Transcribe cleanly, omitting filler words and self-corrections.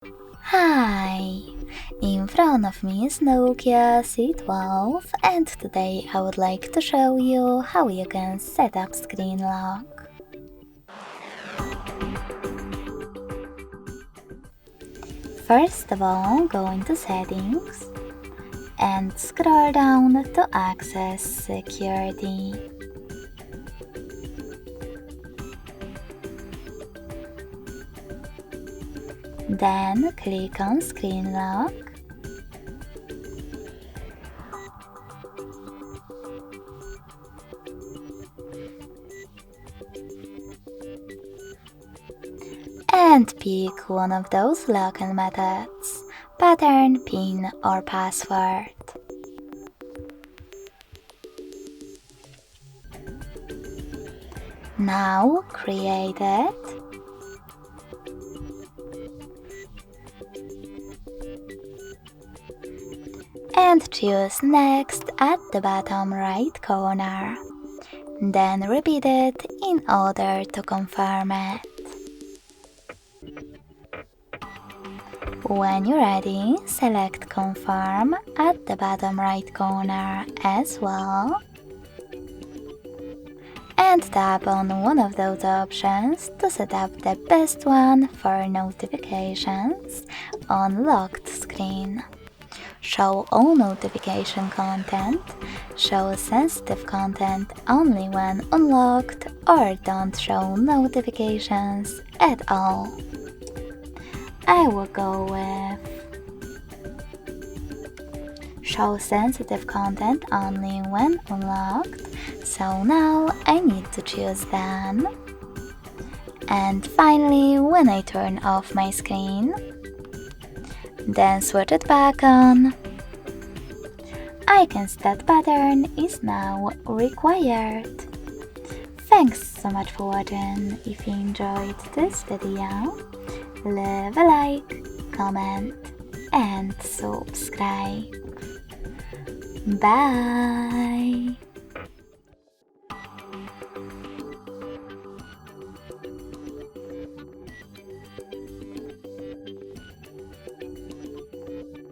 Hi! In front of me is Nokia C12 and today I would like to show you how you can set up screen lock. First of all, go into Settings and scroll down to access Security. Then click on Screen Lock. And pick one of those login methods, pattern, PIN or password. Now create it. And choose Next at the bottom right corner. Then repeat it in order to confirm it. When you're ready, select Confirm at the bottom right corner as well. And tap on one of those options to set up the best one for notifications on locked screen. Show all notification content, show sensitive content only when unlocked, or don't show notifications at all. I will go with show sensitive content only when unlocked, so now I need to choose Done. And finally, when I turn off my screen, then switch it back on. Icons that pattern is now required. Thanks so much for watching. If you enjoyed this video, leave a like, comment and subscribe. Bye!